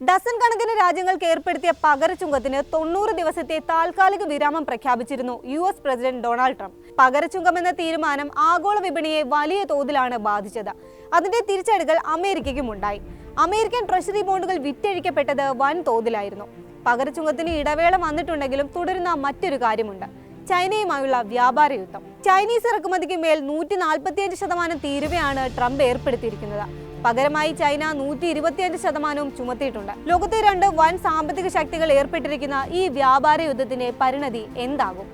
Dozen കണക്കിന് രാജ്യങ്ങൾക്ക് ഏർപ്പെടുത്തിയ പകരച്ചുങ്കത്തിന് 90 ദിവസത്തെ താൽക്കാലിക വിരാമം പ്രഖ്യാപിച്ചിരുന്നു യുഎസ് പ്രസിഡന്റ് ഡൊണാൾഡ് ട്രംപ്. പകരച്ചുങ്കം എന്ന തീരുമാനം ആഗോള വിപണിയെ വലിയ തോതിലാണ് ബാധിച്ചത്. അതിന്റെ തിരിച്ചടികൾ അമേരിക്കയ്ക്കും ഉണ്ടായി. അമേരിക്കൻ ട്രഷറി ബോണ്ടുകൾ വിറ്റഴിക്കപ്പെട്ടത് വൻ തോതിലായിരുന്നു. പകരച്ചുങ്കത്തിന് ഇടവേള വന്നിട്ടുണ്ടെങ്കിലും തുടരുന്ന മറ്റൊരു കാര്യമുണ്ട്: ചൈനയുമായുള്ള വ്യാപാര യുദ്ധം. ചൈനീസ് ഇറക്കുമതിക്ക് മേൽ 145% തീരുവയാണ് ട്രംപ് ഏർപ്പെടുത്തിയിരിക്കുന്നത്. പകരമായി ചൈന 125% ചുമത്തിയിട്ടുണ്ട്. ലോകത്തെ രണ്ട് വൻ സാമ്പത്തിക ശക്തികൾ ഏർപ്പെട്ടിരിക്കുന്ന ഈ വ്യാപാര യുദ്ധത്തിന്റെ പരിണതി എന്താകും?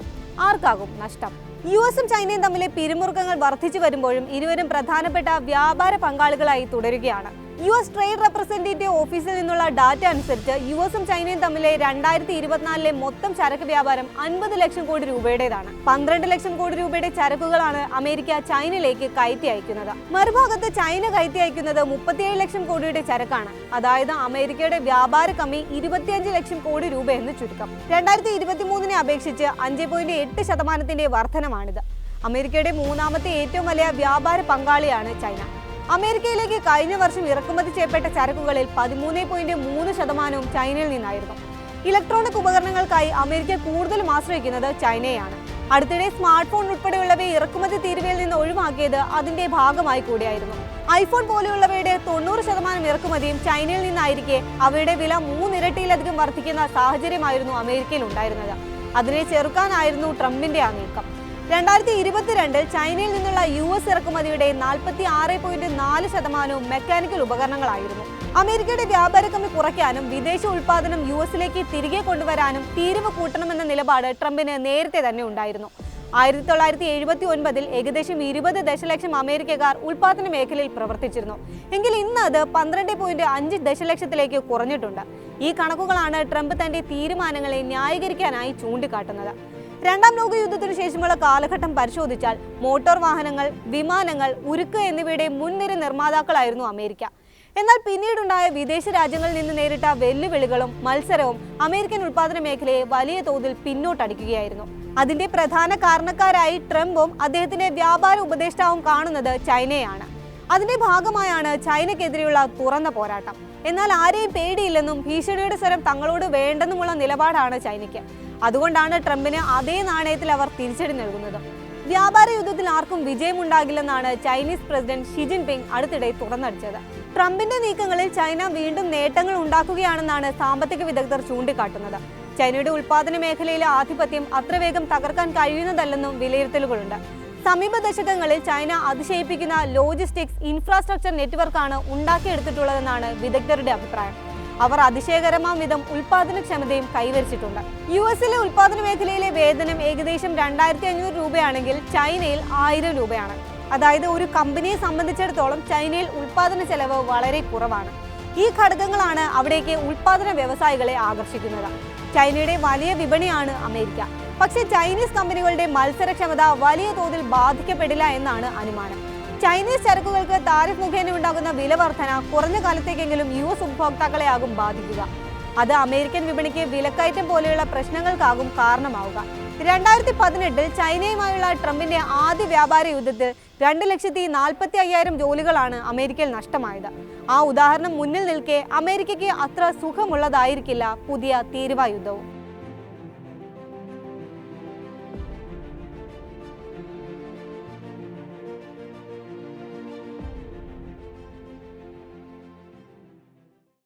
ആർക്കാകും നഷ്ടം? യുഎസും ചൈനയും തമ്മിലെ പിരിമുറുക്കങ്ങൾ വർദ്ധിച്ചു വരുമ്പോഴും ഇരുവരും പ്രധാനപ്പെട്ട വ്യാപാര പങ്കാളികളായി തുടരുകയാണ്. യുഎസ് ട്രേഡ് റെപ്രസെന്റേറ്റീവ് ഓഫീസിൽ നിന്നുള്ള ഡാറ്റ അനുസരിച്ച് യുഎസും ചൈനയും തമ്മിലെ 2024 മൊത്തം ചരക്ക് വ്യാപാരം 50 ലക്ഷം കോടി രൂപയുടേതാണ്. 12 ലക്ഷം കോടി രൂപയുടെ ചരക്കുകളാണ് അമേരിക്ക ചൈനയിലേക്ക് കയറ്റി അയക്കുന്നത്. മറുഭാഗത്ത് ചൈന കയറ്റി അയക്കുന്നത് 37 ലക്ഷം കോടിയുടെ ചരക്കാണ്. അതായത് അമേരിക്കയുടെ വ്യാപാര കമ്മി 25 ലക്ഷം കോടി രൂപ എന്ന് ചുരുക്കം. 2023 അപേക്ഷിച്ച് 5.8% വർധനമാണിത്. അമേരിക്കയുടെ മൂന്നാമത്തെ ഏറ്റവും വലിയ വ്യാപാര പങ്കാളിയാണ് ചൈന. അമേരിക്കയിലേക്ക് കഴിഞ്ഞ വർഷം ഇറക്കുമതി ചെയ്യപ്പെട്ട ചരക്കുകളിൽ 13.3% ചൈനയിൽ നിന്നായിരുന്നു. ഇലക്ട്രോണിക് ഉപകരണങ്ങൾക്കായി അമേരിക്ക കൂടുതലും ആശ്രയിക്കുന്നത് ചൈനയാണ്. അടുത്തിടെ സ്മാർട്ട് ഫോൺ ഉൾപ്പെടെയുള്ളവയെ ഇറക്കുമതി തീരുവയിൽ നിന്ന് ഒഴിവാക്കിയത് അതിന്റെ ഭാഗമായി കൂടിയായിരുന്നു. ഐഫോൺ പോലെയുള്ളവയുടെ 90% ഇറക്കുമതിയും ചൈനയിൽ നിന്നായിരിക്കെ അവയുടെ വില 3 ഇരട്ടിയിലധികം വർദ്ധിക്കുന്ന സാഹചര്യമായിരുന്നു അമേരിക്കയിൽ ഉണ്ടായിരുന്നത്. അതിനെ ചെറുക്കാനായിരുന്നു ട്രംപിന്റെ ആ നീക്കം. 2022 ചൈനയിൽ നിന്നുള്ള യുഎസ് ഇറക്കുമതിയുടെ 46.4% മെക്കാനിക്കൽ ഉപകരണങ്ങളായിരുന്നു. അമേരിക്കയുടെ വ്യാപാര കമ്മി കുറയ്ക്കാനും വിദേശ ഉൽപ്പാദനം യുഎസിലേക്ക് തിരികെ കൊണ്ടുവരാനും തീരുവ കൂട്ടണമെന്ന നിലപാട് ട്രംപിന് നേരത്തെ തന്നെ ഉണ്ടായിരുന്നു. 1979 ഏകദേശം 20 ദശലക്ഷം അമേരിക്കക്കാർ ഉൽപ്പാദന മേഖലയിൽ പ്രവർത്തിച്ചിരുന്നു. എങ്കിൽ ഇന്ന് അത് 12.5 ദശലക്ഷത്തിലേക്ക് കുറഞ്ഞിട്ടുണ്ട്. ഈ കണക്കുകളാണ് ട്രംപ് തന്റെ തീരുമാനങ്ങളെ ന്യായീകരിക്കാനായി ചൂണ്ടിക്കാട്ടുന്നത്. രണ്ടാം ലോക യുദ്ധത്തിനു ശേഷമുള്ള കാലഘട്ടം പരിശോധിച്ചാൽ മോട്ടോർ വാഹനങ്ങൾ, വിമാനങ്ങൾ, ഉരുക്ക് എന്നിവയുടെ മുൻനിര നിർമ്മാതാക്കളായിരുന്നു അമേരിക്ക. എന്നാൽ പിന്നീടുണ്ടായ വിദേശ രാജ്യങ്ങളിൽ നിന്ന് നേരിട്ട വെല്ലുവിളികളും മത്സരവും അമേരിക്കൻ ഉൽപ്പാദന മേഖലയെ വലിയ തോതിൽ പിന്നോട്ടടിക്കുകയായിരുന്നു. അതിന്റെ പ്രധാന കാരണക്കാരായി ട്രംപും അദ്ദേഹത്തിന്റെ വ്യാപാര ഉപദേഷ്ടാവും കാണുന്നത് ചൈനയാണ്. അതിന്റെ ഭാഗമായാണ് ചൈനയ്ക്കെതിരെയുള്ള തുറന്ന പോരാട്ടം. എന്നാൽ ആരെയും പേടിയില്ലെന്നും ഭീഷണിയുടെ സ്വരം തങ്ങളോട് വേണ്ടെന്നുമുള്ള നിലപാടാണ് ചൈനയ്ക്ക്. അതുകൊണ്ടാണ് ട്രംപിന് അതേ നാണയത്തിൽ അവർ തിരിച്ചടി നൽകുന്നത്. വ്യാപാര യുദ്ധത്തിൽ ആർക്കും വിജയമുണ്ടാകില്ലെന്നാണ് ചൈനീസ് പ്രസിഡന്റ് ഷി ജിൻപിങ് അടുത്തിടെ തുറന്നടിച്ചത്. ട്രംപിന്റെ നീക്കങ്ങളിൽ ചൈന വീണ്ടും നേട്ടങ്ങൾ ഉണ്ടാക്കുകയാണെന്നാണ് സാമ്പത്തിക വിദഗ്ധർ ചൂണ്ടിക്കാട്ടുന്നത്. ചൈനയുടെ ഉൽപ്പാദന മേഖലയിലെ ആധിപത്യം അത്ര വേഗം തകർക്കാൻ കഴിയുന്നതല്ലെന്നും വിലയിരുത്തലുകളുണ്ട്. സമീപ ദശകങ്ങളിൽ ചൈന അതിശയിപ്പിക്കുന്ന ലോജിസ്റ്റിക്സ് ഇൻഫ്രാസ്ട്രക്ചർ നെറ്റ്വർക്കാണ് ഉണ്ടാക്കിയെടുത്തിട്ടുള്ളതെന്നാണ് വിദഗ്ധരുടെ അഭിപ്രായം. അവർ അതിശയകരമാം വിധം ഉൽപാദനക്ഷമതയും കൈവരിച്ചിട്ടുണ്ട്. യുഎസിലെ ഉൽപാദന മേഖലയിലെ വേതനം ഏകദേശം 2500 രൂപയാണെങ്കിൽ ചൈനയിൽ 1000 രൂപയാണ്. അതായത് ഒരു കമ്പനിയെ സംബന്ധിച്ചിടത്തോളം ചൈനയിൽ ഉൽപാദന ചെലവ് വളരെ കുറവാണ്. ഈ ഘടകങ്ങളാണ് അവിടേക്ക് ഉൽപാദന വ്യവസായികളെ ആകർഷിക്കുന്നത്. ചൈനയുടെ വലിയ വിപണിയാണ് അമേരിക്ക. പക്ഷേ ചൈനീസ് കമ്പനികളുടെ മത്സരക്ഷമത വലിയ തോതിൽ ബാധിക്കപ്പെടില്ല എന്നാണ് അനുമാനം. ചൈനീസ് ചരക്കുകൾക്ക് താരിഫ് മുഖേന ഉണ്ടാകുന്ന വില വർധന കുറഞ്ഞ കാലത്തേക്കെങ്കിലും യുഎസ് ഉപഭോക്താക്കളെ ആകും ബാധിക്കുക. അത് അമേരിക്കൻ വിപണിക്ക് വിലക്കയറ്റം പോലെയുള്ള പ്രശ്നങ്ങൾക്കാകും കാരണമാവുക. 2018 ചൈനയുമായുള്ള ട്രംപിന്റെ ആദ്യ വ്യാപാര യുദ്ധത്തിൽ 2,45,000 ജോലികളാണ് അമേരിക്കയിൽ നഷ്ടമായത്. ആ ഉദാഹരണം മുന്നിൽ നിൽക്കെ അമേരിക്കയ്ക്ക് അത്ര സുഖമുള്ളതായിരിക്കില്ല പുതിയ തീരുവ യുദ്ധവും.